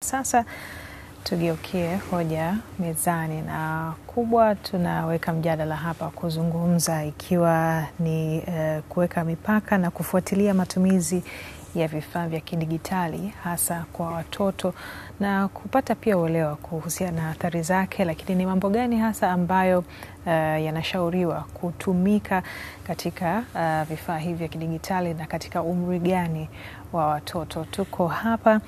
Sasa tugeukie hoja mezani, na kubwa tunaweka mjadala hapa kuzungumza ikiwa ni kuweka mipaka na kufuatilia matumizi ya vifaa vya kidigitali hasa kwa watoto na kupata pia uelewa kuhusiana na athari zake, lakini ni mambo gani hasa ambayo yanashauriwa kutumika katika vifaa hivi vya kidigitali na katika umri gani wa watoto. Tuko hapa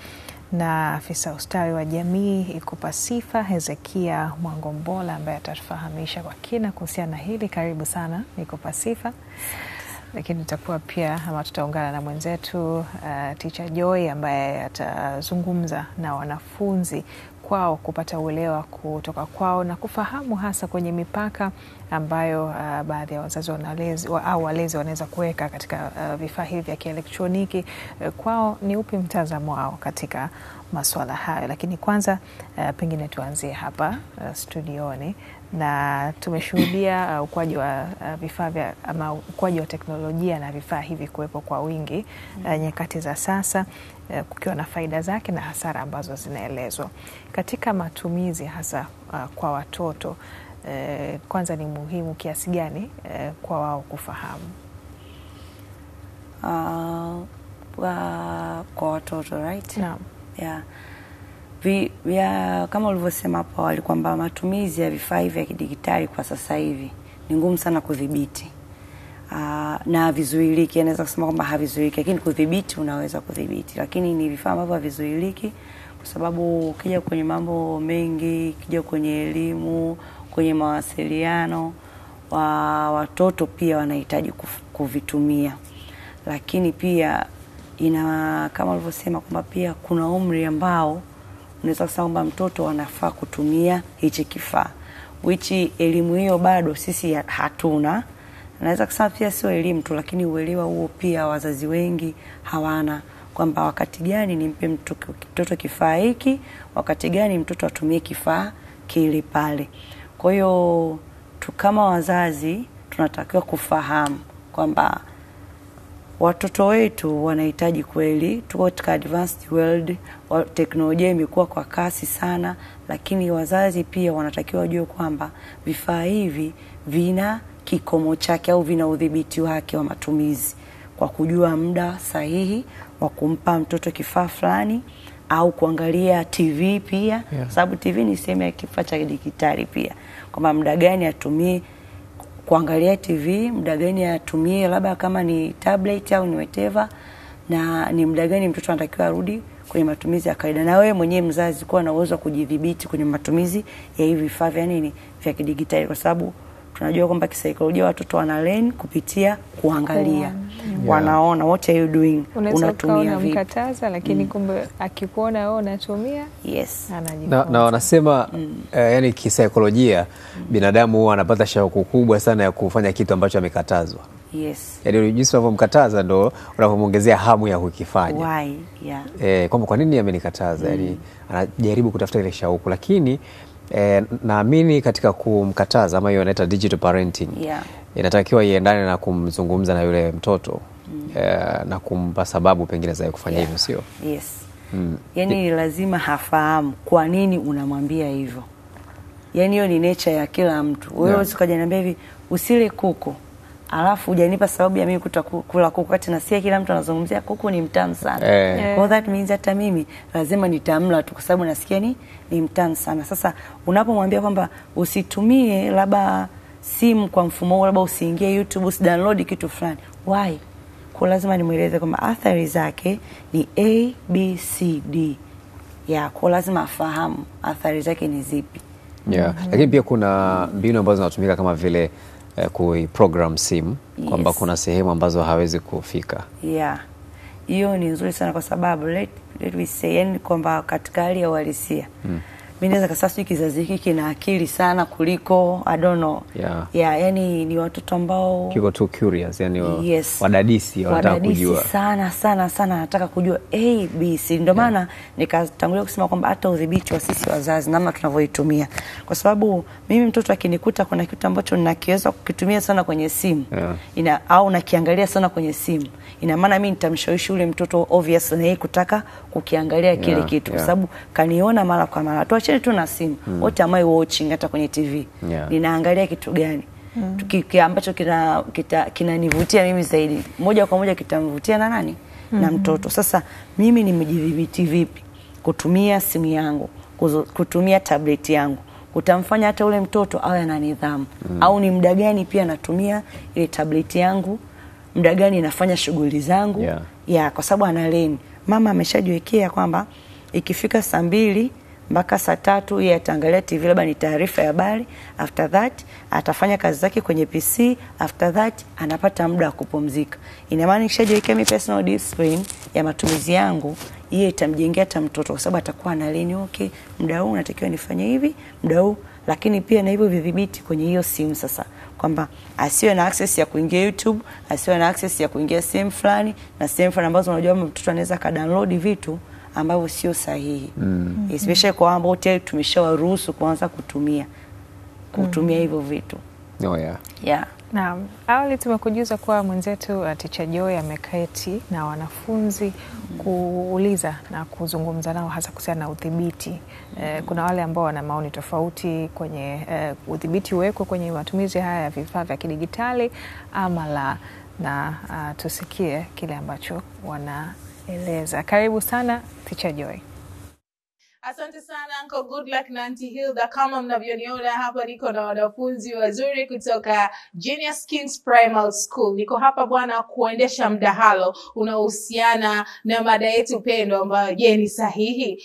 na afisa ustawi wa jamii Ikupa Sifa Hezekia Mwangombola ambaye atatufahamisha kwa kina kuhusiana na hili. Karibu sana Ikupa Sifa. Lakini tutakuwa pia ama tutaungana na mwenzetu Teacher Joy ambaye atazungumza na wanafunzi kwao kupata uelewa kutoka kwao na kufahamu hasa kwenye mipaka ambayo baadhi ya wazazi au walezi wanaweza kuweka katika vifaa hivi vya kielektroniki. Kwao ni upi mtazamo wao katika masuala hayo. Lakini kwanza pengine tuanzie hapa studioni, na tumeshuhudia ukuaji wa vifaa vya ama ukuaji wa teknolojia na vifaa hivi kuwepo kwa wingi nyakati za sasa, kukiwa na faida zake na hasara ambazo zinaelezwa katika matumizi hasa kwa watoto. Kwanza ni muhimu kiasi gani kwa wao kufahamu? Kwa watoto, right? Naam. Yeah. Kama ulivyosema hapo awali kwamba matumizi ya vifaa hivi vya kidigitali kwa sasa hivi ni ngumu sana kudhibiti. Na vizuiliki, naweza kusema kwamba havizuiliki, lakini kudhibiti unaweza kudhibiti, lakini ni vifaa ambavyo havizuiliki kwa sababu ukija kwenye mambo mengi, ukija kwenye elimu, kwenye mawasiliano, watoto pia wanahitaji kuvitumia. Lakini pia kama ulivyosema kwamba pia kuna umri ambao unaweza kusema kwamba mtoto anafaa kutumia hichi kifaa, which elimu hiyo bado sisi hatuna. Naweza kusema pia sio elimu tu, lakini uelewa huo pia wazazi wengi hawana, kwamba wakati gani nimpe mtoto kifaa hiki, wakati gani mtoto atumie kifaa kile pale. Kwa hiyo kama wazazi tunatakiwa kufahamu kwamba watoto wetu wanahitaji kweli, tuko katika advanced world, teknolojia imekuwa kwa kasi sana, lakini wazazi pia wanatakiwa wajue kwamba vifaa hivi vina kikomo chake au vina udhibiti wake wa matumizi, kwa kujua muda sahihi wa kumpa mtoto kifaa fulani au kuangalia TV pia, sababu TV ni sehemu ya kifaa cha digitali pia, kwamba muda gani atumie kuangalia TV, muda gani atumie labda kama ni tablet au ni whatever, na ni muda gani mtoto anatakiwa arudi kwenye matumizi ya kawaida. Na wewe mwenyewe mzazi kuwa na uwezo wa kujidhibiti kwenye matumizi ya hivi vifaa vya kidigitali, kwa sababu tunajua kwamba kisaikolojia watoto wanalearn kupitia kuangalia. Wanaona what are you doing, unatumia vipi. Mkataza lakini kumbe akikuona wewe unatumia, na wanasema yani kisaikolojia binadamu huwa anapata shauku kubwa sana ya kufanya kitu ambacho amekatazwa. Yani jinsi unavyomkataza ndo unavyomuongezea hamu ya kukifanya. Kwamba kwa nini amenikataza? Yani anajaribu kutafuta ile shauku, lakini naamini katika kumkataza ama hiyo inaitwa digital parenting, inatakiwa iendane na kumzungumza na yule mtoto na kumpa sababu pengine za kufanya hivyo, sio? Yani lazima hafahamu kwa nini unamwambia hivyo. Yani hiyo ni nature ya kila mtu. Wewe usikaje niambia hivi usile kuku, alafu hujanipa sababu ya mimi kula kuku, kati nasikia kila mtu anazungumzia kuku ni mtamu sana. Kwa that means hata mimi lazima nitamla tu kwa sababu nasikia ni mtamu sana. Sasa unapomwambia kwamba usitumie labda simu kwa mfumo huo, labda usiingie YouTube, usidownload kitu fulani, why? Kwa lazima nimueleze kwamba athari zake ni A, B, C, D. Kwa lazima afahamu athari zake ni zipi. Lakini pia kuna mbinu ambazo zinatumika kama vile kuiprogram simu kwamba kuna sehemu ambazo hawezi kufika. Hiyo ni nzuri sana kwa sababu let we say, yani kwamba katika hali ya uhalisia mimi naweza kusema kizazi hiki kina akili sana kuliko I don't know. Yani ni watoto ambao kiko too curious, yani wadadisi, wanataka kujua sana nataka kujua A, B, C. Ndio maana nikatangulia kusema kwamba hata udhibiti wa sisi wazazi namna tunavyoitumia, kwa sababu mimi mtoto akinikuta kuna kitu ambacho ninakiweza kukitumia sana kwenye simu au nakiangalia sana kwenye simu, ina maana mimi nitamshawishi ule mtoto obviously na yeye kutaka kukiangalia kile kitu kwa sababu kaniona mara kwa mara. Tuachane tu na simu. Wote am I watching hata kwenye TV. Ninaangalia kitu gani? Ambacho kinanivutia mimi zaidi. Moja kwa moja kitamvutia na nani? Na mtoto. Sasa mimi nimejidhibiti vipi? Kutumia simu yangu, kutumia tablet yangu. Utamfanya hata ule mtoto awe na nidhamu. Au ni muda gani pia natumia ile tablet yangu? Muda gani nafanya shughuli zangu? Kwa sababu analeni. Mama ameshajiwekea kwamba ikifika saa 2 mpaka saa 3 yeye ataangalia TV, labda ni taarifa ya habari. After that atafanya kazi zake kwenye PC. After that anapata muda wa kupumzika. Ina maana nikishajiwekea mi personal discipline ya matumizi yangu, yeye itamjengea hata mtoto kwa sababu atakuwa analeni, okay, muda huu natakiwa nifanye hivi, muda huu. Lakini pia na hivyo vidhibiti kwenye hiyo simu sasa, kwamba asiwe na access ya kuingia YouTube, asiwe na access ya kuingia sehemu fulani na sehemu fulani ambazo unajua mtoto anaweza ka download vitu ambavyo sio sahihi. Especially kwa ambao tayari tumeshawaruhusu kuanza kutumia hivyo vitu. Na awali tumekujuza kwa mwenzetu Teacher Joy ameketi na wanafunzi kuuliza na kuzungumza nao hasa kuhusiana na udhibiti. Kuna wale ambao wana maoni tofauti kwenye udhibiti uwekwe kwenye matumizi haya ya vifaa vya kidigitali ama la, na tusikie kile ambacho wanaeleza. Karibu sana Teacher Joy. Asante sana Uncle Goodluck na Auntie Hilda. Kama mnavyoniona hapa niko na wanafunzi wazuri kutoka Genius Kings Primary School. Niko hapa bwana kuendesha mdahalo unaohusiana na mada yetu pendwa ambayo je, ni sahihi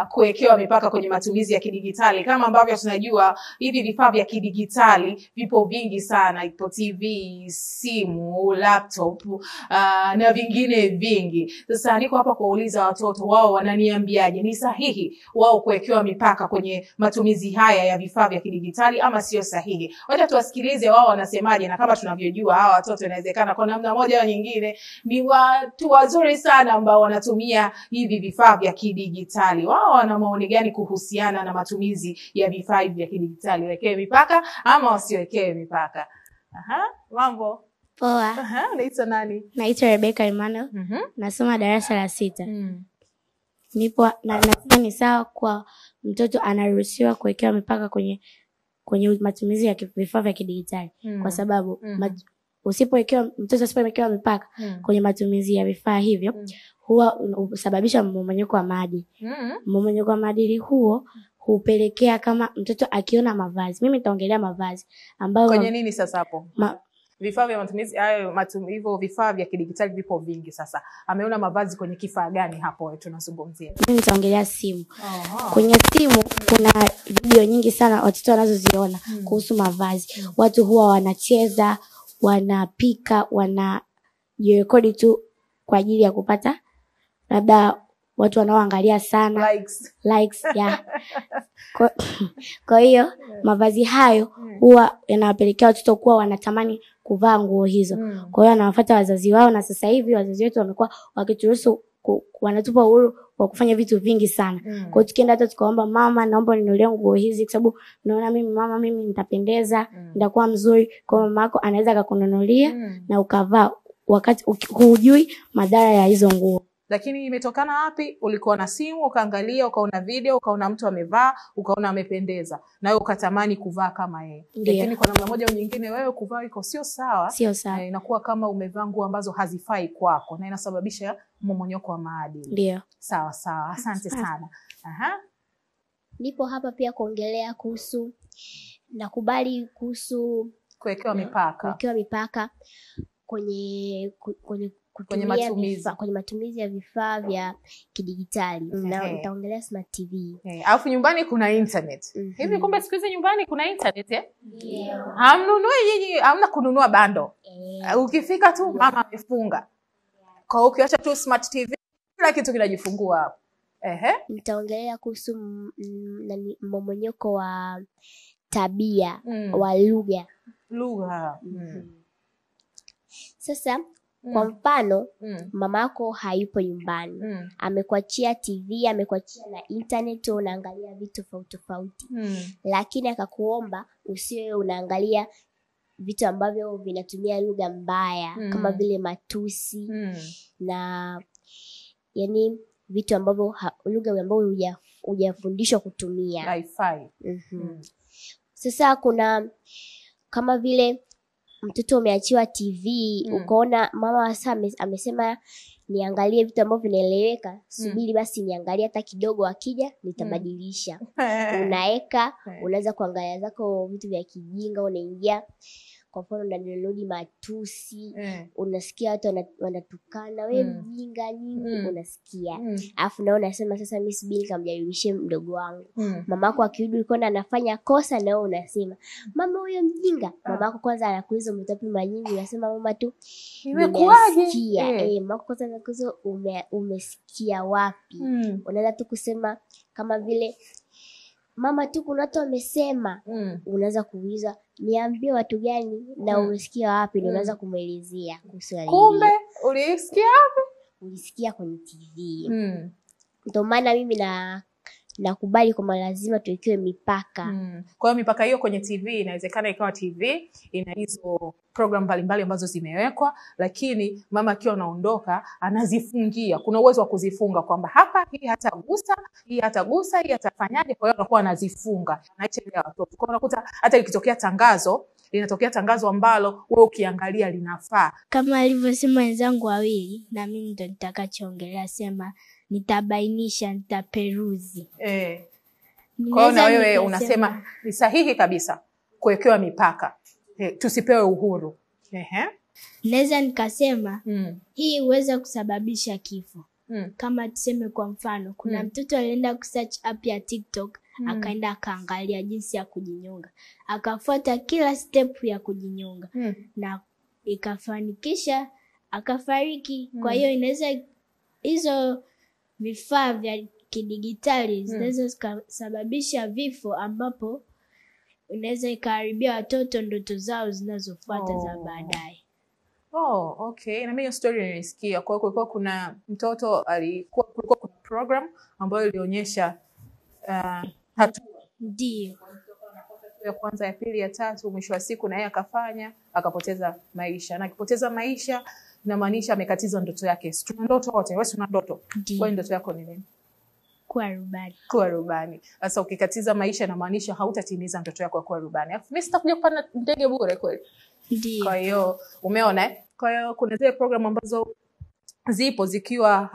kuwekewa mipaka kwenye matumizi ya kidigitali. Kama ambavyo tunajua hivi vifaa vya kidigitali vipo vingi sana, ipo TV, simu, laptop na vingine vingi. Sasa niko hapa kuuliza watoto wao wananiambiaje, ni sahihi wao kuwekewa mipaka kwenye matumizi haya ya vifaa vya kidigitali ama sio sahihi? Wacha tuwasikilize wao wanasemaje, na kama tunavyojua hawa watoto inawezekana kwa namna moja au nyingine ni watu wazuri sana ambao wanatumia hivi vifaa vya kidigitali. Wao wana maoni gani kuhusiana na matumizi ya vifaa hivi vya kidigitali? Wekewe mipaka ama wasiwekewe mipaka? Mambo poa. Unaitwa nani? Naitwa Rebecca Emmanuel. Nasoma darasa la 6. Nipo nasema ni sawa kwa mtoto anaruhusiwa kuwekewa mipaka kwenye matumizi ya vifaa vya kidigitali kwa sababu mtoto asipowekewa mipaka kwenye matumizi ya vifaa hivyo huwa husababisha mmomonyoko wa maadili. Mmomonyoko wa maadili huo hupelekea kama mtoto akiona mavazi. Mimi nitaongelea mavazi ambayo kwenye nini sasa hapo? Vifaa vya matumizi hivyo vifaa vya kidigitali vipo vingi sasa. Ameona mavazi kwenye kifaa gani hapo tunazungumzia? Mimi nitaongelea simu. Kwenye simu kuna video nyingi sana watoto wanazoziona kuhusu mavazi. Watu huwa wanacheza, wanapika, wanajirekodi tu kwa ajili ya kupata labda watu wanaoangalia sana likes Kwa hiyo mavazi hayo huwa yanawapelekea watoto kuwa wanatamani kuvaa nguo hizo. Kwa hiyo anawafuata wazazi wao, na sasa hivi wazazi wetu wamekuwa wakituruhusu, wanatupa uhuru wa kufanya vitu vingi sana. Kwa hiyo tukienda hata tukaomba, mama naomba ninunulie nguo hizi kwa sababu naona mimi nitapendeza, nitakuwa mzuri. Kwa hiyo mama yako anaweza kukununulia na ukavaa wakati hujui madhara ya hizo nguo. Lakini imetokana wapi? Ulikuwa na simu, ukaangalia, ukaona video, ukaona mtu amevaa, ukaona amependeza, na wewe ukatamani kuvaa kama yeye. Lakini kwa namna moja au nyingine wewe kuvaa iko sio sawa. Sio sawa. Inakuwa kama umevaa nguo ambazo hazifai kwako na inasababisha mmomonyoko wa maadili. Ndio. Sawa. Asante sana. Nipo hapa pia kuongelea kuhusu, nakubali kuhusu kuwekewa mipaka kwenye matumizi ya vifaa vya kidigitali. Nitaongelea smart TV. Alafu nyumbani kuna internet. Hivi kumbe siku hizi nyumbani kuna internet hamnunui nyinyi, hamna kununua bando. Ukifika tu mama amefunga. Kwa ukiacha tu smart TV kila kitu kinajifungua hapo. Nitaongelea kuhusu mmomonyoko wa tabia wa lugha. Sasa kwa mfano mamako hayupo nyumbani, amekuachia TV, amekuachia na internet, unaangalia vitu tofauti, lakini akakuomba usiwe unaangalia vitu ambavyo vinatumia lugha mbaya kama vile matusi na yani vitu ambavyo lugha ambayo hujafundishwa kutumia haifai. Sasa kuna kama vile mtoto umeachiwa TV ukaona mama sasa amesema niangalie vitu ambavyo vinaeleweka, subiri basi niangalie hata kidogo, akija nitabadilisha. Unaeka, unaanza kuangalia zako vitu vya kijinga, unaingia kwa mfano una download matusi, unasikia watu wanatukana, wewe mjinga nini, unasikia. Alafu nao unasema sasa mimi subiri kamjaribishe mdogo wangu. Mamako akirudi ukiona anafanya kosa na wewe unasema, "Mama huyo mjinga." Mamako kwanza anakuuliza umetopi manyingi, unasema mama tu, "Nimesikia." Mamako kwanza anakuuliza umesikia wapi? Unaweza tu kusema kama vile mama tu kuna watu wamesema. Unaweza kuuliza niambie watu gani na umesikia wapi, na unaweza kumuelezea kuhusu hilo. Kumbe ulisikia wapi? Ulisikia kwenye TV. Ndio maana mimi nakubali kwamba lazima tuwekewe mipaka. Kwa hiyo mipaka hiyo kwenye TV inawezekana ikawa TV ina hizo program mbalimbali ambazo zimewekwa, lakini mama akiwa anaondoka anazifungia. Kuna uwezo wa kuzifunga kwamba hapa hii hatagusa, hii hatagusa, hii hatafanyaje. Kwa hiyo anakuwa anazifunga, anaachelea watoto. Kwa unakuta hata ikitokea tangazo, linatokea tangazo ambalo wewe ukiangalia linafaa. Kama alivyosema wenzangu wawili, na mimi ndo nitakachoongelea, sema nitabainisha, nitaperuzi. Kwa hiyo na wewe unasema ni sahihi kabisa kuwekewa mipaka. Tusipewe uhuru. Naweza nikasema hii huweza kusababisha kifo. Kama tuseme kwa mfano kuna mtoto alienda kusearch app ya TikTok, akaenda akaangalia jinsi ya kujinyonga, akafuata kila step ya kujinyonga na ikafanikisha akafariki. Kwa hiyo inaweza hizo vifaa vya kidigitali zinaweza kusababisha vifo, ambapo inaweza ikaharibia watoto ndoto zao zinazofuata za baadaye. Okay. Na mimi hiyo story nilisikia. Kwa hiyo kulikuwa kuna mtoto kulikuwa kuna program ambayo ilionyesha hatua. Ndio. Ya kwanza, ya pili, ya tatu, mwisho wa siku na yeye akafanya, akapoteza maisha. Na akipoteza maisha inamaanisha amekatiza ndoto yake. Tuna ndoto wote, wewe una ndoto. Kwa ndoto yako ni nini? Kuwa rubani. Sasa ukikatiza maisha inamaanisha hautatimiza ndoto yako ya kuwa rubani. Mimi sitakuja kupanda ndege bure kweli. Ndio. Kwa hiyo umeona Kwa hiyo kuna zile program ambazo zipo zikiwa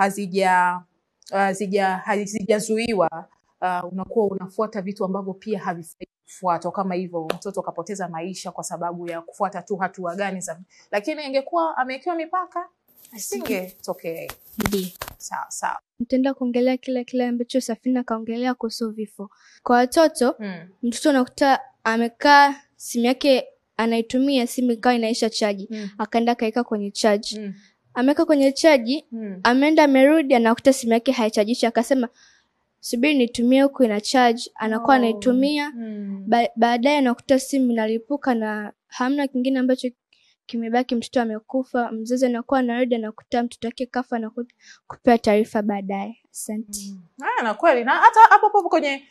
hazijazuiwa, unakuwa unafuata vitu ambavyo pia havifai kufuatwa, kama hivyo mtoto kapoteza maisha kwa sababu ya kufuata tu hatua gani za. Lakini ingekuwa amewekewa mipaka asingetokea. Ndio. Sawa. Nitaenda kuongelea kile ambacho Safina kaongelea kuhusu vifo. Kwa watoto, mtoto anakuta amekaa simu yake anaitumia, simu ikawa inaisha chaji. Akaenda kaeka kwenye charge. Ameka kwenye chaji, ameenda amerudi anakuta simu yake haichajishi, akasema subiri nitumie huko ina charge, anakuwa anaitumia. Baadaye anakuta simu inalipuka na hamna kingine ambacho kimebaki, mtoto amekufa. Mzazi anakuwa anarudi anakuta mtoto wake kafa na kupewa taarifa baadaye. Asante. Na kweli, na hata hapo kwenye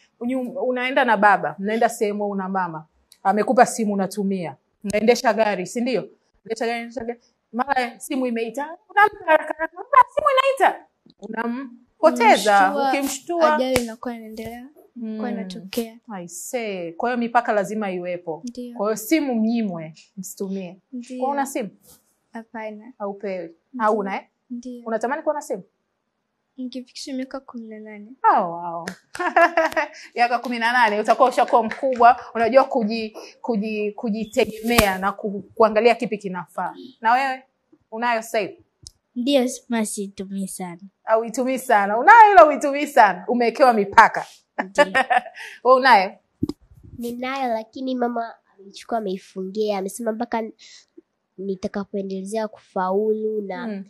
unaenda na baba, mnaenda sehemu una mama amekupa simu unatumia, unaendesha gari, si ndio? Unaendesha gari, mara simu imeita, unampa simu inaita, unampoteza. Ukimshtua ajali inakuwa inaendelea, kwa inatokea. I say, kwa hiyo mipaka lazima iwepo. Kwa hiyo simu mnyimwe, msitumie. Kwa una simu? Hapana. Haupewi. Hauna Ndio. Unatamani kuwa na simu? Ningefikisha miaka 18. Wow. Miaka 18 utakuwa ushakuwa mkubwa, unajua kujitegemea na kuangalia kipi kinafaa. Na wewe unayo sasa? Ndio, situmii sana. Au itumii sana? Unayo ila uitumii sana. Umewekewa mipaka. Wewe unayo? Ninayo, lakini mama amechukua ameifungia. Amesema mpaka nitakapoendelea kufaulu na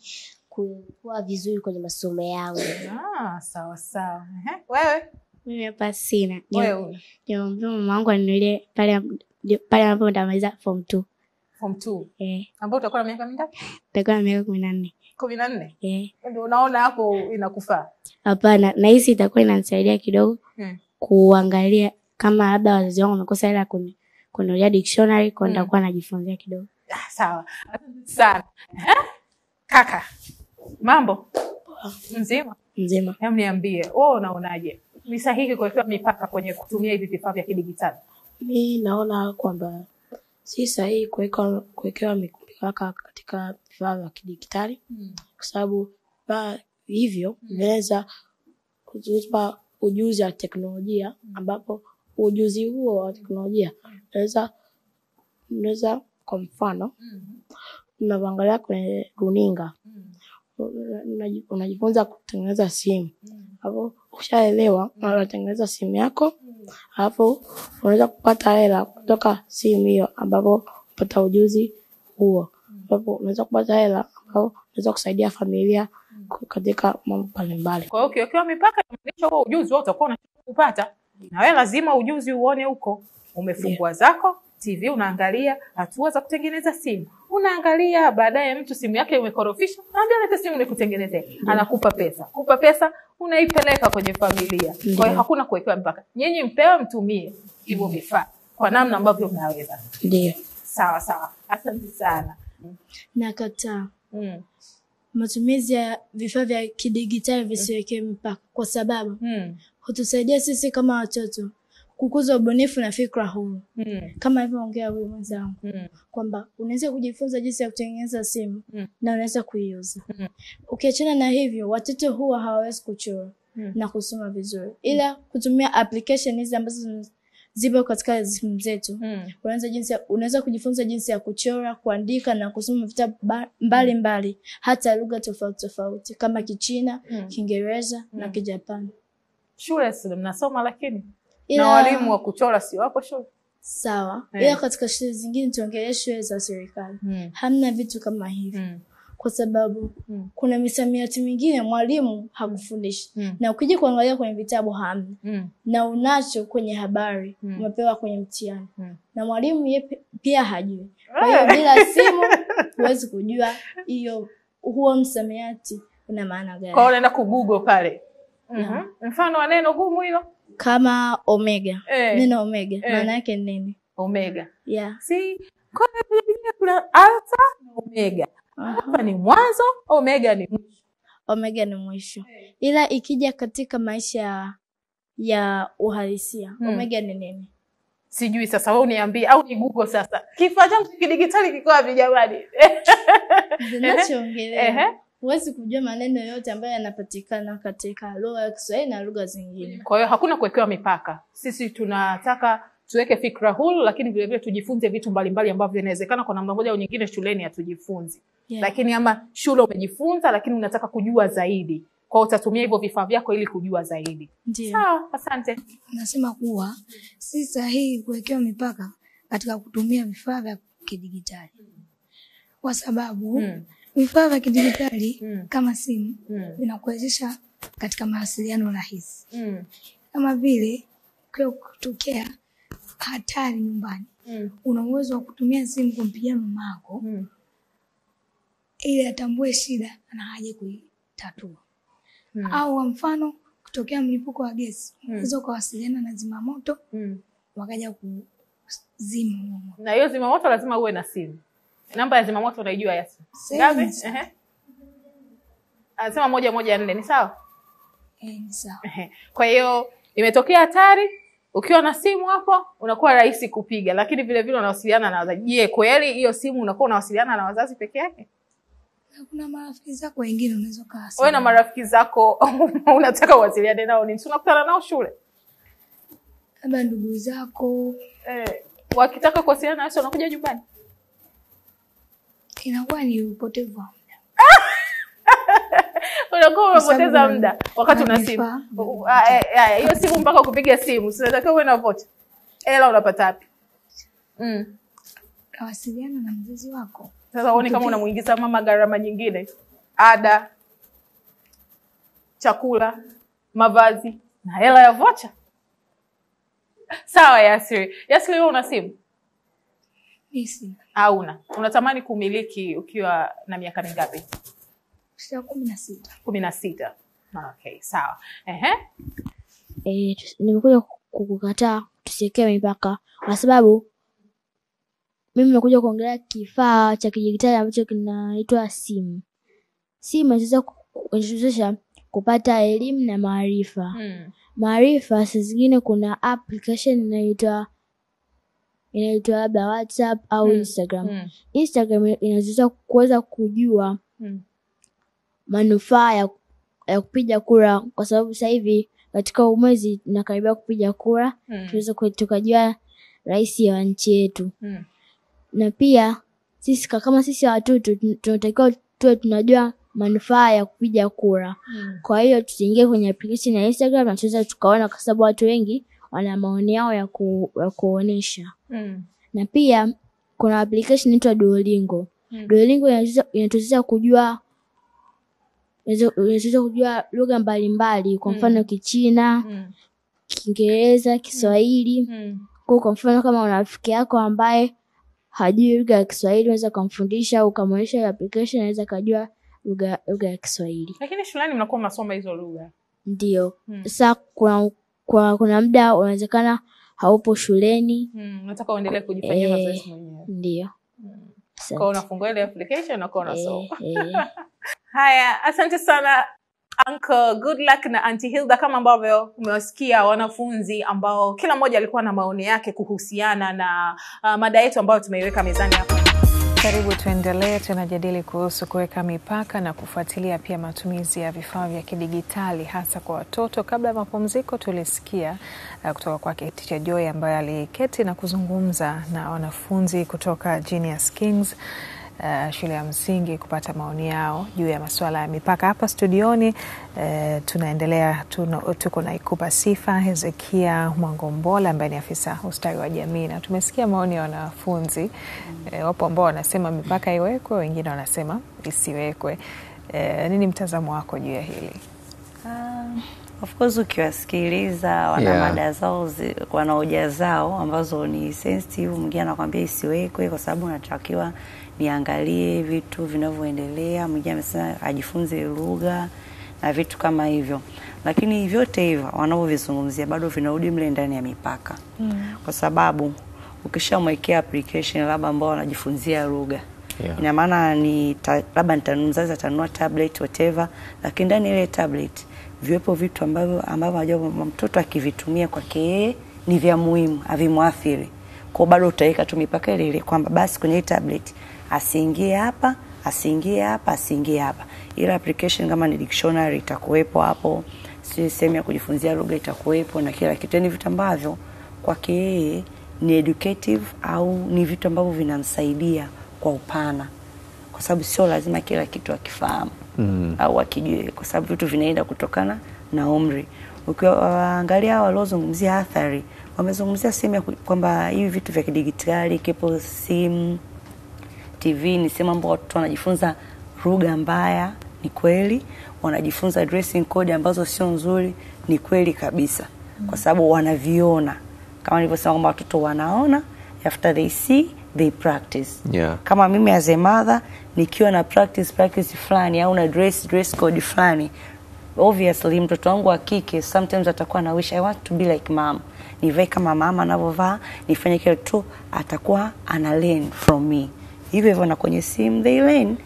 kuwa vizuri kwenye masomo yangu. Sawa. Wewe? Mimi hapa sina. Wewe? Niombe mama wangu aninunulie pale ambapo nitamaliza form 2. Form 2? Ambapo utakuwa na miaka mingapi? Nitakuwa na miaka 14. 14? Ndio unaona hapo inakufaa? Hapana, na hisi itakuwa inanisaidia kidogo kuangalia kama labda wazazi wangu wamekosa hela kununulia dictionary kwa nitakuwa najifunzia kidogo. Sawa. Asante sana. Kaka. Mambo? Mzima? Mzima. Hebu niambie, wewe unaonaje? Ni sahihi kuweka mipaka kwenye kutumia hivi vifaa vya kidijitali? Mimi naona kwamba si sahihi kuwekewa mipaka katika vifaa vya kidijitali kwa sababu hivyo vinaweza kutupa ujuzi wa teknolojia ambapo ujuzi huo wa teknolojia unaweza kwa mfano unaangalia kwenye runinga unajifunza kutengeneza simu hapo ushaelewa unatengeneza simu yako hapo unaweza kupata hela kutoka simu hiyo ambapo unapata ujuzi huo hapo unaweza kupata hela au unaweza kusaidia familia katika mambo mbalimbali. Kwa hiyo ukiwekewa mipaka inamaanisha huo ujuzi wewe utakuwa unapata na wewe lazima ujuzi uone huko. Umefungua zako TV unaangalia hatua za kutengeneza simu. Unaangalia baadaye mtu simu yake imekorofisha, anambia leta simu nikutengenezee. Anakupa pesa. Kupa pesa unaipeleka kwenye familia. Kwa hiyo hakuna kuwekewa mipaka. Nyinyi mpewe mtumie hivyo vifaa kwa namna ambavyo mnaweza. Ndio. Sawa sawa. Asante sana. Nakataa. Matumizi ya vifaa vya kidijitali visiwekewe mipaka kwa sababu hutusaidia sisi kama watoto kukuza ubunifu na fikra huru. Kama alivyoongea huyu mwenzangu kwamba unaweza kujifunza jinsi ya kutengeneza simu na unaweza kuiuza. Ukiachana na hivyo watoto huwa hawawezi kuchora na kusoma vizuri. Ila kutumia application hizi ambazo zipo katika simu zetu. Unaweza kujifunza jinsi ya kuchora, kuandika na kusoma vitabu mbalimbali hata lugha tofauti tofauti kama Kichina, Kiingereza na Kijapani. Shule mnasoma lakini na walimu wa kuchora si wako shule. Sawa. Ila katika shule zingine tuongelee shule za serikali. Hamna vitu kama hivi. Kwa sababu kuna misamiati mingine mwalimu hakufundishi. Na ukija kuangalia kwenye vitabu hamna. Na unacho kwenye habari umepewa kwenye mtihani. Na mwalimu pia hajui. Kwa hiyo bila simu huwezi kujua huo msamiati una maana gani. Kwa hiyo unaenda ku-Google pale. Mfano wa neno gumu hilo kama omega. Neno omega maana yake nini? Omega. Yeah. Si kwa kuna alpha na omega. Alpha ni mwanzo, omega ni mwisho. Omega ni mwisho. Ila ikija katika maisha ya uhalisia, omega ni nini? Sijui sasa wewe uniambie au ni Google sasa. Kifaa changu kidigitali kiko wapi jamani? Ninachoongelea. Huwezi kujua maneno yote ambayo yanapatikana katika lugha ya Kiswahili na lugha zingine. Kwa hiyo hakuna kuwekewa mipaka. Sisi tunataka tuweke fikra huru lakini vile vile tujifunze vitu mbalimbali ambavyo inawezekana kwa namna moja au nyingine shuleni hatujifunzi. Lakini ama shule umejifunza lakini unataka kujua zaidi. Kwa hiyo utatumia hivyo vifaa vyako ili kujua zaidi. Sawa, asante. Nasema kuwa si sahihi kuwekewa mipaka katika kutumia vifaa vya kidijitali. Kwa sababu vifaa vya kidijitali kama simu vinakuwezesha katika mawasiliano rahisi. Kama vile kutokea hatari nyumbani. Una uwezo wa kutumia simu kumpigia mamako ili atambue shida na haje kuitatua. Au mfano kutokea mlipuko wa gesi, unaweza kuwasiliana na zimamoto wakaja kuzima moto. Na hiyo zimamoto lazima uwe na simu. Namba ya zimamoto unaijua Yasi? Ngapi? Anasema 114 ni sawa? Ni sawa. Kwa hiyo imetokea hatari, ukiwa na simu hapo unakuwa rahisi kupiga, lakini vile vile unawasiliana na wazazi. Je, kweli hiyo simu unakuwa unawasiliana na wazazi peke yake? Kuna marafiki zako wengine unaweza kuwasiliana. Wewe na marafiki zako unataka uwasiliane nao nini? Tunakutana nao shule. Labda ndugu zako wakitaka kuwasiliana nao wanakuja nyumbani. Inakuwa ni upotevu wa muda. Unakuwa umepoteza muda wakati una simu. Hiyo simu mpaka kupiga simu, unataka uwe na vocha. Hela unapata wapi? Wasiliana na mzazi wako. Sasa uone kama unamuingiza mama gharama nyingine. Ada, chakula, mavazi na hela ya vocha. Sawa Yasiri. Yasiri wewe una simu? Sina. Hauna. Unatamani kumiliki ukiwa na miaka mingapi? 16. 16. Okay, sawa. Nimekuja kukukataa tusiwekee mipaka kwa sababu mimi nimekuja kuongelea kifaa cha kidijitali ambacho kinaitwa simu. Simu inawezesha kupata elimu na maarifa. Maarifa saa zingine kuna application inaitwa labda WhatsApp au Instagram. Instagram inawezesha kuweza kujua manufaa ya kupiga kura, kwa sababu sasa hivi katika mwezi nakaribia kupiga kura, tuweze tukajua rais wa nchi yetu. Na pia sisi kama sisi watoto tunatakiwa tuwe tunajua manufaa ya kupiga kura. Kwa hiyo tusiingie kwenye application ya Instagram na tuweza tukaona, kwa sababu watu wengi wana maoni yao ya kuonesha. Na pia kuna application inaitwa Duolingo. Duolingo inatuwezesha kujua lugha mbalimbali, kwa mfano Kichina, Kiingereza, Kiswahili. Kwa mfano kama una rafiki yako ambaye hajui lugha ya Kiswahili, unaweza kumfundisha au kumuonyesha application, anaweza kujua lugha ya Kiswahili. Lakini shuleni mnakuwa mnasoma hizo lugha? Ndio. Sasa kuna muda unawezekana haupo shuleni. Unataka uendelee kujifanyia mazoezi mwenyewe. Ndio. Kwa unafungua ile application na kuona soma. Haya, asante sana Uncle Goodluck na Auntie Hilda. Kama ambavyo umewasikia wanafunzi ambao kila mmoja alikuwa na maoni yake kuhusiana na mada yetu ambayo tumeiweka mezani hapa. Karibu tuendelee, tunajadili kuhusu kuweka mipaka na kufuatilia pia matumizi ya vifaa vya kidijitali hasa kwa watoto. Kabla ya mapumziko tulisikia kutoka kwa Teacher Joy ambaye aliketi na kuzungumza na wanafunzi kutoka Genius Kings shule ya msingi kupata maoni yao juu ya masuala ya mipaka. Hapa studioni tunaendelea, tuko na Ikupa Sifa Hezekia Mwangombola ambaye ni afisa ustawi wa jamii, na tumesikia maoni ya wanafunzi. Wapo ambao wanasema mipaka iwekwe, wengine wanasema isiwekwe. Nini mtazamo wako juu ya hili? Of course ukiwasikiliza wana mada zao, wana hoja zao ambazo ni sensitive. Mwingine anakuambia isiwekwe kwa sababu natakiwa niangalie vitu vinavyoendelea, mwingine amesema ajifunze lugha na vitu kama hivyo. Lakini vyote hivyo wanavyozungumzia bado vinarudi mle ndani ya mipaka. Kwa sababu ukishamwekea application labda ambao anajifunzia lugha, ina maana ni labda mzazi atanunua tablet whatever, lakini ndani ile tablet viwepo vitu ambavyo mtoto akivitumia kwake yeye ni vya muhimu, havimwathiri. Kwa bado utaweka tu mipaka ile kwamba basi kwenye tablet asiingie hapa, asiingie hapa, asiingie hapa. Ile application kama ni dictionary itakuwepo hapo, sehemu ya kujifunzia lugha itakuwepo na kila kitu. Ni vitu ambavyo kwake yeye ni educative au ni vitu ambavyo vinamsaidia kwa upana, kwa sababu sio lazima kila kitu akifahamu au akijue, kwa sababu vitu vinaenda kutokana na umri. Ukiangalia waliozungumzia athari, wamezungumzia sema kwamba hivi vitu vya kidijitali, kipo simu, TV, ni sema ambao watu wanajifunza lugha mbaya, ni kweli. Wanajifunza dressing code ambazo sio nzuri, ni kweli kabisa. Kwa sababu wanaviona. Kama nilivyosema kwamba watoto wanaona, after they see, they practice. Kama mimi as a mother nikiwa na practice fulani au na dress code fulani, obviously mtoto wangu wa kike sometimes atakuwa na wish I want to be like mom. Nivae kama mama anavyovaa, nifanye kile tu, atakuwa ana learn from me. Hivyo na kwenye simu they learn.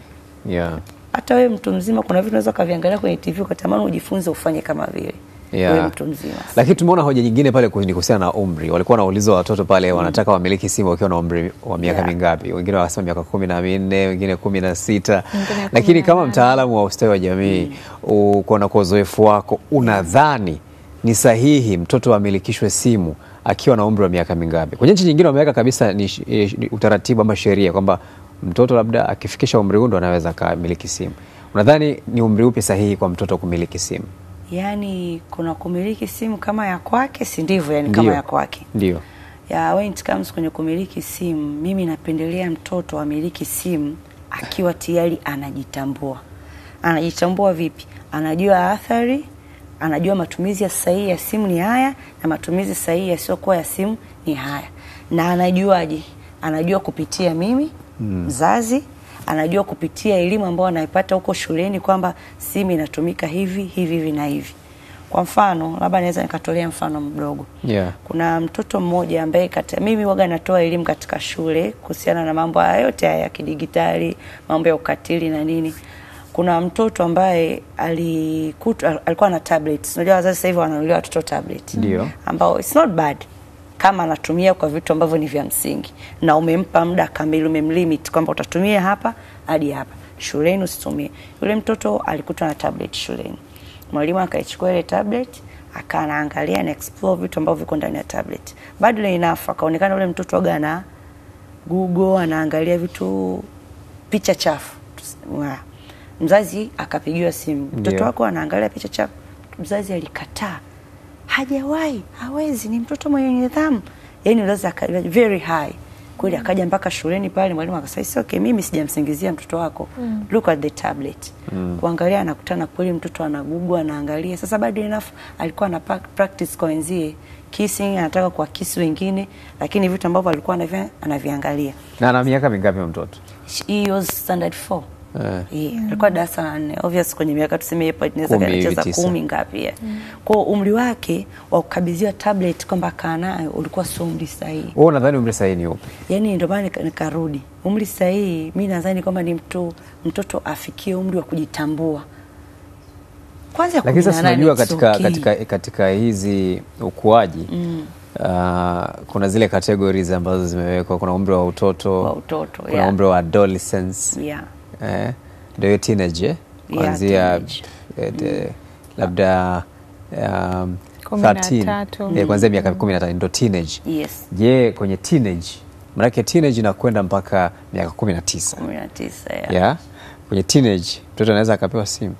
Hata wewe mtu mzima kuna vitu unaweza kaviangalia kwenye TV ukatamani ujifunze ufanye kama vile. Wewe mtu mzima. Lakini tumeona hoja nyingine pale kuhusiana na umri. Walikuwa wanauliza watoto pale wanataka wamiliki simu wakiwa na umri wa miaka mingapi? Wengine wanasema miaka 14, wengine 16. Lakini kama mtaalamu wa ustawi wa jamii, uko na uzoefu wako, unadhani ni sahihi mtoto amilikishwe simu akiwa na umri wa miaka mingapi? Kwenye nchi nyingine wameweka kabisa ni utaratibu ama sheria kwamba mtoto labda akifikisha umri huo ndo anaweza kumiliki simu. Unadhani ni umri upi sahihi kwa mtoto kumiliki simu? Yani kuna kumiliki simu kama ya kwake, si ndivyo? Yani kama ya kwake. Ndio. When it comes kwenye kumiliki simu, mimi napendelea mtoto amiliki simu akiwa tayari anajitambua. Anajitambua vipi? Anajua athari, anajua matumizi ya sahihi ya simu ni haya na matumizi sahihi yasiokuwa ya simu ni haya. Na anajuaje? Anajua kupitia mimi mzazi, anajua kupitia elimu ambayo anaipata huko shuleni kwamba simu inatumika hivi na hivi. Kwa mfano, labda naweza nikatolea mfano mdogo. Kuna mtoto mmoja ambaye mimi waga natoa elimu katika shule kuhusiana na mambo yote ya kidigitali, mambo ya ukatili na nini. Kuna mtoto ambaye alikuwa na tablet. Unajua wazazi sasa hivi wananunulia watoto tablet. Ambao it's not bad kama anatumia kwa vitu ambavyo ni vya msingi na umempa muda kamili, umemlimit kwamba utatumia hapa hadi hapa. Shuleni usitumie. Yule mtoto alikutwa na tablet shuleni. Mwalimu akaichukua ile tablet, akaangalia na explore vitu ambavyo viko ndani ya tablet. Badly enough akaonekana yule mtoto agana Google, anaangalia vitu, picha chafu. Mzazi akapigiwa simu. Mtoto wako anaangalia picha chafu. Mzazi alikataa. Hajawahi, hawezi, ni mtoto mwenye nidhamu. Yaani mzazi akawa very high. Kweli akaja mpaka shuleni pale, mwalimu akasema okay, mimi sijamsingizia mtoto wako. Look at the tablet. Kuangalia anakutana kweli mtoto ana Google, anaangalia. Sasa bado enough alikuwa ana practice kwa wenzie. Kissing, anataka kwa kiss wengine, lakini vitu ambavyo alikuwa anaviangalia. Na ana miaka mingapi mtoto? He was standard 4. Alikuwa darasa la 4. Obviously kwenye miaka tuseme hapo inaweza kucheza 10 ngapi ya. Kwa umri wake wa kukabidhiwa tablet kwamba kaa nayo ulikuwa sio umri sahihi. Wewe unadhani umri sahihi ni upi? Yaani ndio maana nikarudi. Umri sahihi mimi nadhani kwamba ni mtoto afikie umri wa kujitambua. Kwanza lakini sasa unajua katika hizi ukuaji kuna zile categories ambazo zimewekwa. Kuna umri wa utoto, kuna umri wa adolescence, ndio teenage, kuanzia labda 13 kuanzia miaka 15 ndio teenage. Je, kwenye teenage, maana teenage inakwenda mpaka miaka 19. Kwenye teenage mtoto anaweza akapewa simu?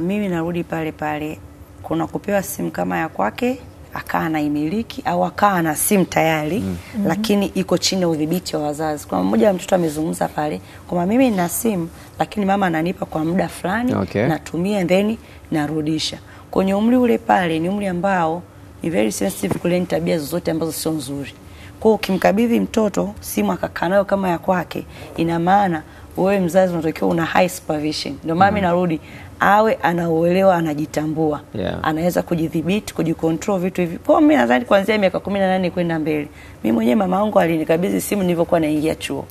Mimi narudi pale pale. Kuna kupewa simu kama ya kwake, akaa na imiliki au akaa na simu tayari, lakini iko chini ya udhibiti wa wazazi. Kwa mmoja mtoto amezungumza pale, kwa mimi nina simu lakini mama ananipa kwa muda fulani, natumia then narudisha. Kwenye umri ule pale ni umri ambao ni very sensitive kule tabia zozote ambazo sio nzuri. Kwa ukimkabidhi mtoto simu akakaa nayo kama ya kwake, ina maana wewe mzazi unatakiwa una high supervision. Ndio mama narudi awe anauelewa, anajitambua, anaweza kujidhibiti, kujicontrol vitu hivi. Kwa mimi nadhani kuanzia miaka 18 kwenda mbele. Mimi mwenyewe mama wangu alinikabidhi simu nilivyokuwa naingia chuo.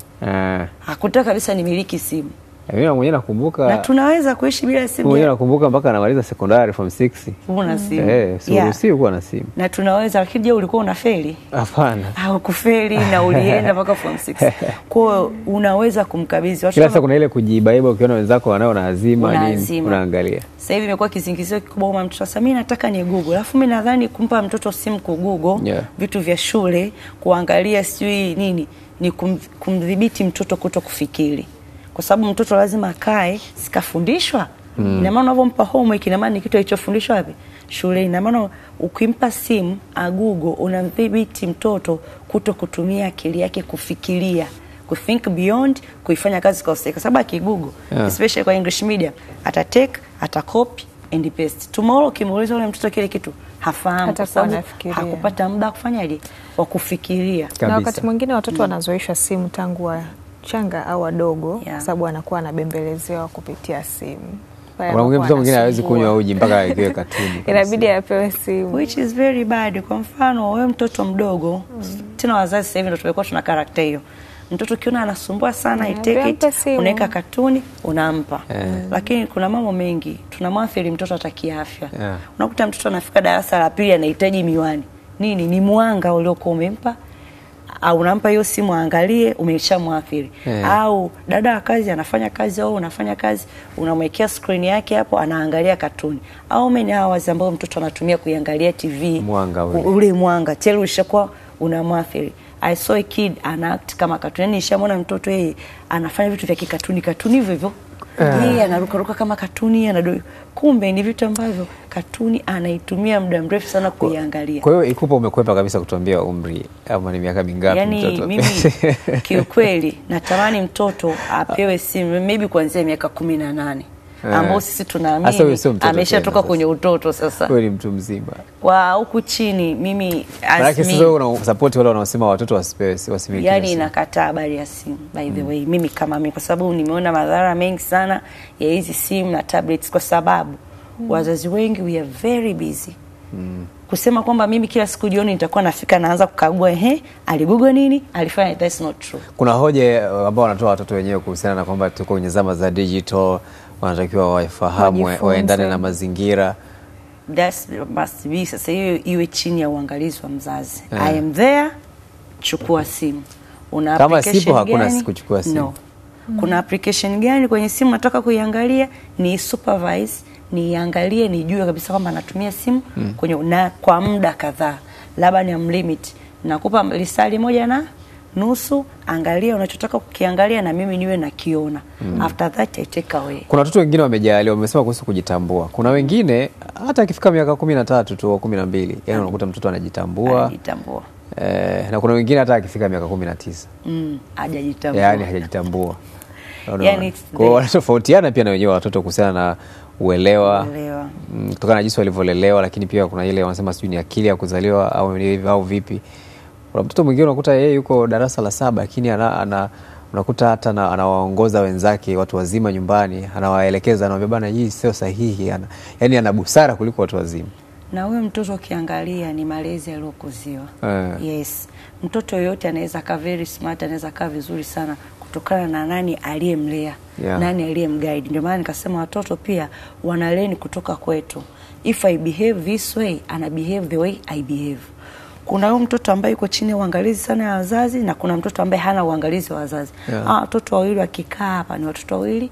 Hakutaka kabisa nimiliki simu. Mimi mwenyewe nakumbuka, na tunaweza kuishi bila simu. Mwenyewe nakumbuka mpaka anamaliza sekondari form 6. Una simu. Sio kuwa na simu. Na tunaweza, lakini je ulikuwa unafeli? Hapana. Haukufeli na ulienda mpaka form 6. Kwa unaweza kumkabidhi watu. Kila saa kuna ile kujibaiba, ukiona wenzako wanao na azima nini unaangalia. Sasa hivi imekuwa kizingizio kikubwa kwa mtoto. Sasa mimi nataka ni Google. Alafu mimi nadhani kumpa mtoto simu ku Google vitu vya shule, kuangalia sijui nini, ni kumdhibiti mtoto kuto kufikiri. Kwa sababu mtoto lazima akae, sikafundishwa. Ina maana unavompa homework, ina maana ni kitu alichofundishwa wapi? Shule. Ina maana ukimpa simu Google, unamdhibiti mtoto kuto kutumia akili yake kufikiria, kuthink beyond, kuifanya kazi kwa usahihi. Kwa sababu akigugo, especially kwa English media, atatake, atacopy and paste. Tomorrow kimuuliza yule mtoto kile kitu hafahamu, kwa sababu hakupata muda kufanyaje wa kufikiria. Na wakati mwingine watoto wanazoeshwa simu tangu changa au wadogo, sababu anakuwa anabembelezewa kupitia simu. Kuna mtoto mwingine hawezi kunywa uji mpaka akiwe katuni. Inabidi apewe simu. Which is very bad. Kwa mfano wewe mtoto mdogo, tena wazazi sasa hivi ndio tumekuwa tuna character hiyo. Mtoto kiona anasumbua sana, itake it, unaweka katuni, unampa. Lakini kuna mambo mengi, tunamwathiri mtoto hata kiafya. Unakuta mtoto anafika darasa la pili anahitaji miwani. Nini? Ni mwanga uliokuwa umempa. Au unampa hiyo simu angalie, umeshamwathiri. Au dada wa kazi anafanya kazi au unafanya kazi, unamwekea screen yake hapo anaangalia katuni. Au many hours ambao mtoto anatumia kuiangalia TV, mwanga ule mwanga tele ushakuwa unamwathiri. I saw a kid anact kama katuni. Nishamwona mtoto yeye anafanya vitu vya kikatuni hivyo hivyo. Yeye anaruka kama katuni, anadoi. Kumbe ni vitu ambavyo katuni anaitumia muda mrefu sana kuiangalia. Kwa hiyo ikupa umekwepa kabisa kutuambia umri ama ni miaka mingapi mtoto? Yani mimi kiukweli natamani mtoto apewe simu maybe kuanzia miaka 18. Ambao sisi tunaamini ameshatoka kwenye utoto sasa. Wewe ni mtu mzima. Kwa huku chini mimi sasa wewe una support wale wanaosema watoto wasimiliki. Yani inakataa habari ya simu by the way. Mimi kama mimi, kwa sababu nimeona madhara mengi sana ya hizi simu na tablets, kwa sababu Wazazi wengi we are very busy. Kusema kwamba mimi kila siku jioni nitakuwa nafika naanza kukagua aligugo nini, alifanya, that's not true. Kuna hoja ambao wanatoa watoto wenyewe kuhusiana na kwamba tuko kwenye zama za digital, wanatakiwa wafahamu, waendane na mazingira. That must be, sasa hiyo iwe chini ya uangalizi wa mzazi. I am there, chukua simu. Una kama application sipo hakuna gani? kuchukua simu. No. Kuna application gani kwenye simu nataka kuiangalia, ni supervise, niangalie, nijue kabisa kwamba natumia simu kwenye na kwa muda kadhaa. Labda ni unlimited. Nakupa lisali 1.5, angalia unachotaka kukiangalia na mimi niwe nakiona. After that I take away. Kuna watoto wengine wamejaliwa, wamesema kuhusu kujitambua. Kuna wengine hata akifika miaka 13 tu au 12, yani unakuta mtoto anajitambua. Na kuna wengine hata akifika miaka 19. Hajajitambua. Yani hajajitambua. Kwa wanatofautiana pia na wenyewe watoto kuhusiana na uelewa. Kutokana na jinsi walivyolelewa, lakini pia kuna ile wanasema sijui ni akili ya kuzaliwa au vipi. Kuna mtoto mwingine unakuta yeye yuko darasa la 7 lakini unakuta hata anawaongoza wenzake watu wazima nyumbani, anawaelekeza, anamwambia bana hii sio sahihi, yani ana busara kuliko watu wazima. Na huyo mtoto ukiangalia ni malezi aliyokuziwa. Yes. Mtoto yote anaweza kaa very smart, anaweza kaa vizuri sana kutokana na nani aliyemlea, nani aliyemguide. Ndio maana nikasema watoto pia wanaleni kutoka kwetu. If I behave this way, ana behave the way I behave. Kuna huyo mtoto ambaye yuko chini ya uangalizi sana ya wazazi, na kuna mtoto ambaye hana uangalizi wa wazazi. Watoto wawili wakikaa hapa ni watoto wawili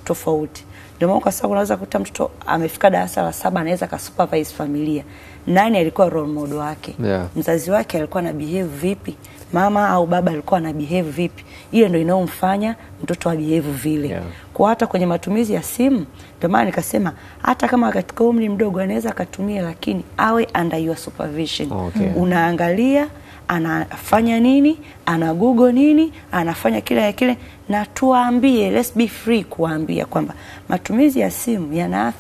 tofauti. Ndio maana kwa sababu unaweza kukuta mtoto amefika darasa la 7 anaweza kasupervise familia. Nani alikuwa role model wake? Mzazi wake alikuwa na behave vipi? Mama au baba alikuwa na behave vipi? Ile ndio inayomfanya mtoto wa behave vile. Kwa hata kwenye matumizi ya simu, ndio maana nikasema hata kama katika umri mdogo anaweza akatumia, lakini awe under your supervision. Unaangalia anafanya nini, ana Google nini, anafanya kile na tuambie, let's be free kuambia kwamba matumizi ya simu yana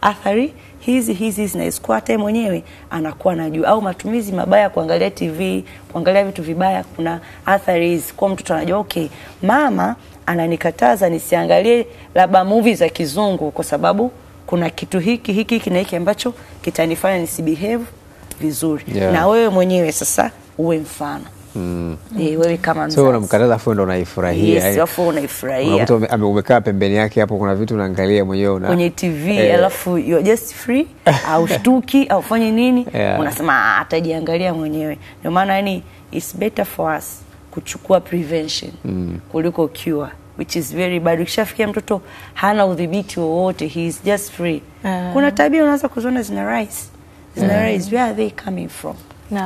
athari hizi na iskwate mwenyewe anakuwa anajua, au matumizi mabaya kuangalia TV, kuangalia vitu vibaya kuna athari hizi. Kwa mtoto anajua mama ananikataza nisiangalie labda movies za kizungu kwa sababu kuna kitu hiki na hiki ambacho kitanifanya nisibehave vizuri. Na wewe mwenyewe sasa uwe mfano. Wewe kama mzazi. So unamkataza afu ndo unaifurahia. Yes, afu unaifurahia. Unakuta umekaa pembeni yake hapo, kuna vitu unaangalia mwenyewe kwenye TV, alafu you're just free, au shtuki au fanye nini, unasema atajiangalia mwenyewe. Ndio maana yani it's better for us kuchukua prevention kuliko cure, which is very bad. Ukishafikia mtoto hana udhibiti wowote, he is just free. Kuna tabia unaanza kuziona zina rise. Where are they coming from?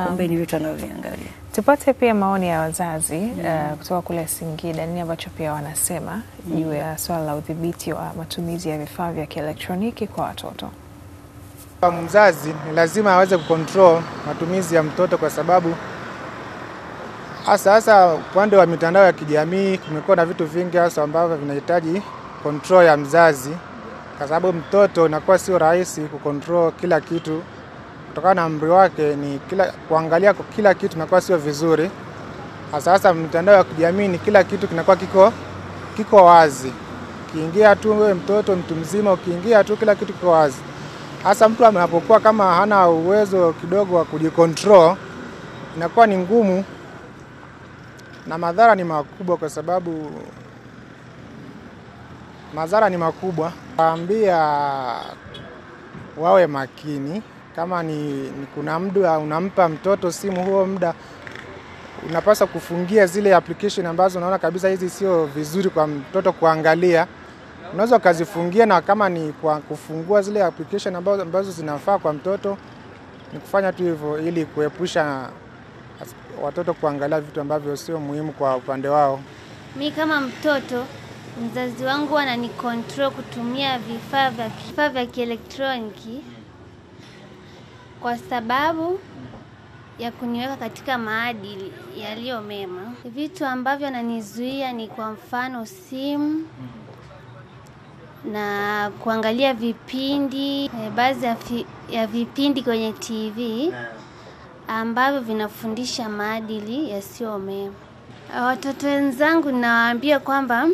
Kumbe ni vitu anavyoangalia. Tupate pia maoni ya wazazi kutoka kule Singida, nini ambacho pia wanasema juu ya swala la udhibiti wa matumizi ya vifaa vya kielektroniki kwa watoto. Mzazi ni lazima aweze kucontrol matumizi ya mtoto, kwa sababu hasa upande wa mitandao ya kijamii kumekuwa na vitu vingi hasa ambavyo vinahitaji control ya mzazi, kwa sababu mtoto inakuwa sio rahisi kucontrol kila kitu kutokana na umri wake. Ni kuangalia kila kitu inakuwa sio vizuri. Hasa mitandao ya kijamii ni kila kitu kinakuwa kiko wazi. Kiingia tu wewe mtoto, mtu mzima ukiingia tu kila kitu kiko wazi. Hasa mtu anapokuwa kama hana uwezo kidogo wa kujicontrol, inakuwa ni ngumu na madhara ni makubwa, kwa sababu madhara ni makubwa. Waambia wawe makini. Kama ni kuna muda unampa mtoto simu, huo muda unapaswa kufungia zile application ambazo unaona kabisa hizi sio vizuri kwa mtoto kuangalia. Unaweza kuzifungia, na kama ni kwa kufungua zile application ambazo zinafaa kwa mtoto, ni kufanya tu hivyo ili kuepusha watoto kuangalia vitu ambavyo sio muhimu kwa upande wao. Mimi kama mtoto, mzazi wangu ananicontrol kutumia vifaa vya kielektroniki kwa sababu ya kuniweka katika maadili yaliyo mema. Vitu ambavyo ananizuia ni kwa mfano simu na kuangalia vipindi, baadhi ya vipindi kwenye TV ambavyo vinafundisha maadili yasiyo mema. Watoto wenzangu ninawaambia kwamba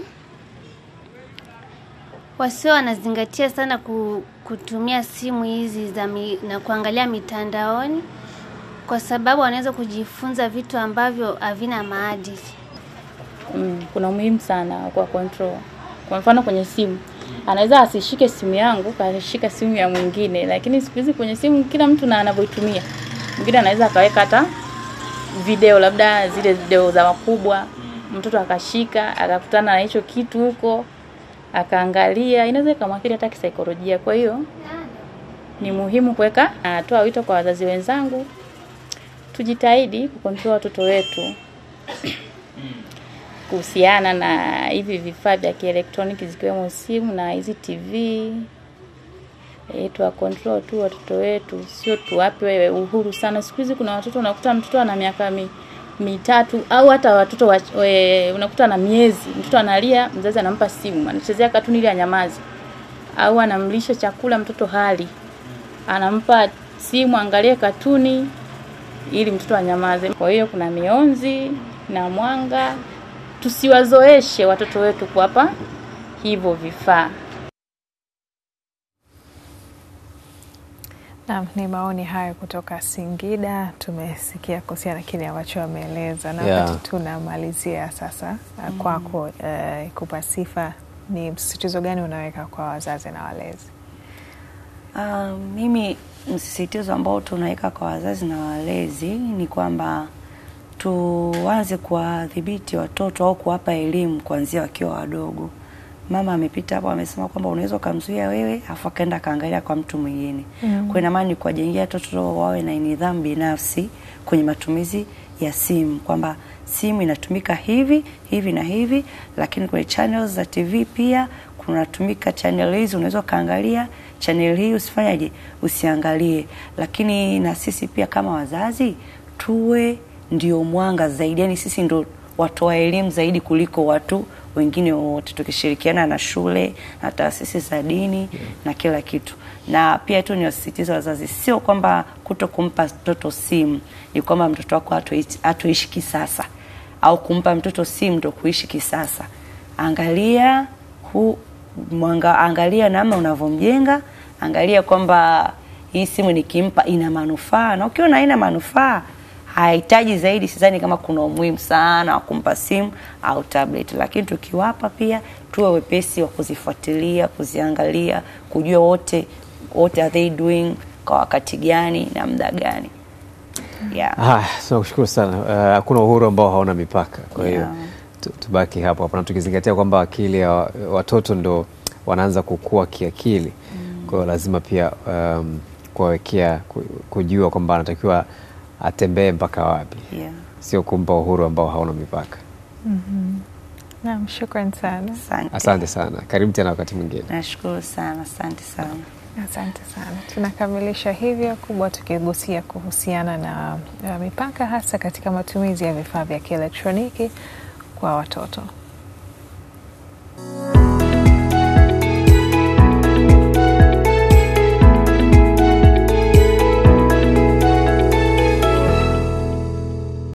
wasio wanazingatia sana kutumia simu hizi na kuangalia mitandaoni, kwa sababu wanaweza kujifunza vitu ambavyo havina maadili. Kuna umuhimu sana kwa control. Kwa mfano kwenye simu, anaweza asishike simu yangu, kashika simu ya mwingine, lakini siku hizi kwenye simu kila mtu na anavyoitumia. Mwingine anaweza akaweka hata video, labda zile video za wakubwa, mtoto akashika, akakutana na hicho kitu huko, akaangalia, inaweza ikamwathiri hata kisaikolojia. Kwa hiyo ni muhimu kuweka, natoa wito kwa wazazi wenzangu, tujitahidi kukontrol watoto wetu kuhusiana na hivi vifaa vya kielektroniki zikiwemo simu na hizi TV. Tuwa control tu watoto wetu, sio tuwape uhuru sana. Siku hizi kuna watoto unakuta mtoto ana miaka mitatu au hata watoto unakuta na miezi, mtoto analia, mzazi anampa simu, anachezea katuni ili anyamaze, au anamlisha chakula mtoto hali, anampa simu angalie katuni ili mtoto anyamaze. Kwa hiyo kuna mionzi na mwanga, tusiwazoeshe watoto wetu kuwapa hivyo vifaa. Naam, ni maoni hayo kutoka Singida. Tumesikia kuhusiana kile ambacho wameeleza, na wakati tunamalizia sasa kwako, kupa sifa, ni msisitizo gani unaweka kwa wazazi na walezi? Mimi msisitizo ambao tunaweka kwa wazazi na walezi ni kwamba tuanze kuwadhibiti watoto au kuwapa elimu kuanzia wakiwa wadogo. Mama amepita hapo amesema kwamba unaweza kumzuia wewe afu akaenda kaangalia kwa mtu mwingine. Kwa ina maana ni kuwajengea watoto wawe na nidhamu binafsi kwenye matumizi ya simu, kwamba simu inatumika hivi na hivi, lakini kwenye channels za TV pia kunatumika channel hizi, unaweza kaangalia channel hii, usifanyaje, usiangalie. Lakini na sisi pia kama wazazi tuwe ndio mwanga zaidi, yani sisi ndio watoa elimu zaidi kuliko watu wengine wote, tukishirikiana na shule na taasisi za dini na kila kitu. Na pia tu niwasisitize wazazi, sio kwamba kutokumpa mtoto simu ni kwamba mtoto wako hatoishi kisasa, au kumpa mtoto simu ndio kuishi kisasa. Angalia angalia namna unavyomjenga, angalia kwamba hii simu nikimpa ina manufaa, na ukiona haina manufaa, hahitaji zaidi, sidhani kama kuna umuhimu sana wa kumpa simu au tablet. Lakini tukiwapa pia tuwe wepesi wa kuzifuatilia, kuziangalia, kujua what are they doing kwa wakati gani na muda gani. So kushukuru sana. Hakuna uhuru ambao hauna mipaka. Kwa hiyo tubaki hapo na tukizingatia kwamba akili ya watoto ndo wanaanza kukua kiakili. Kwa hiyo lazima pia kuwawekea, kujua kwamba anatakiwa atembee mpaka wapi. Sio kumpa uhuru ambao hauna mipaka. Naam, shukrani sana. Asante sana. Karibu tena wakati mwingine. Nashukuru sana. Asante sana. Asante sana. Tunakamilisha hivyo kubwa tukigusia kuhusiana na mipaka, hasa katika matumizi ya vifaa vya kielektroniki kwa watoto.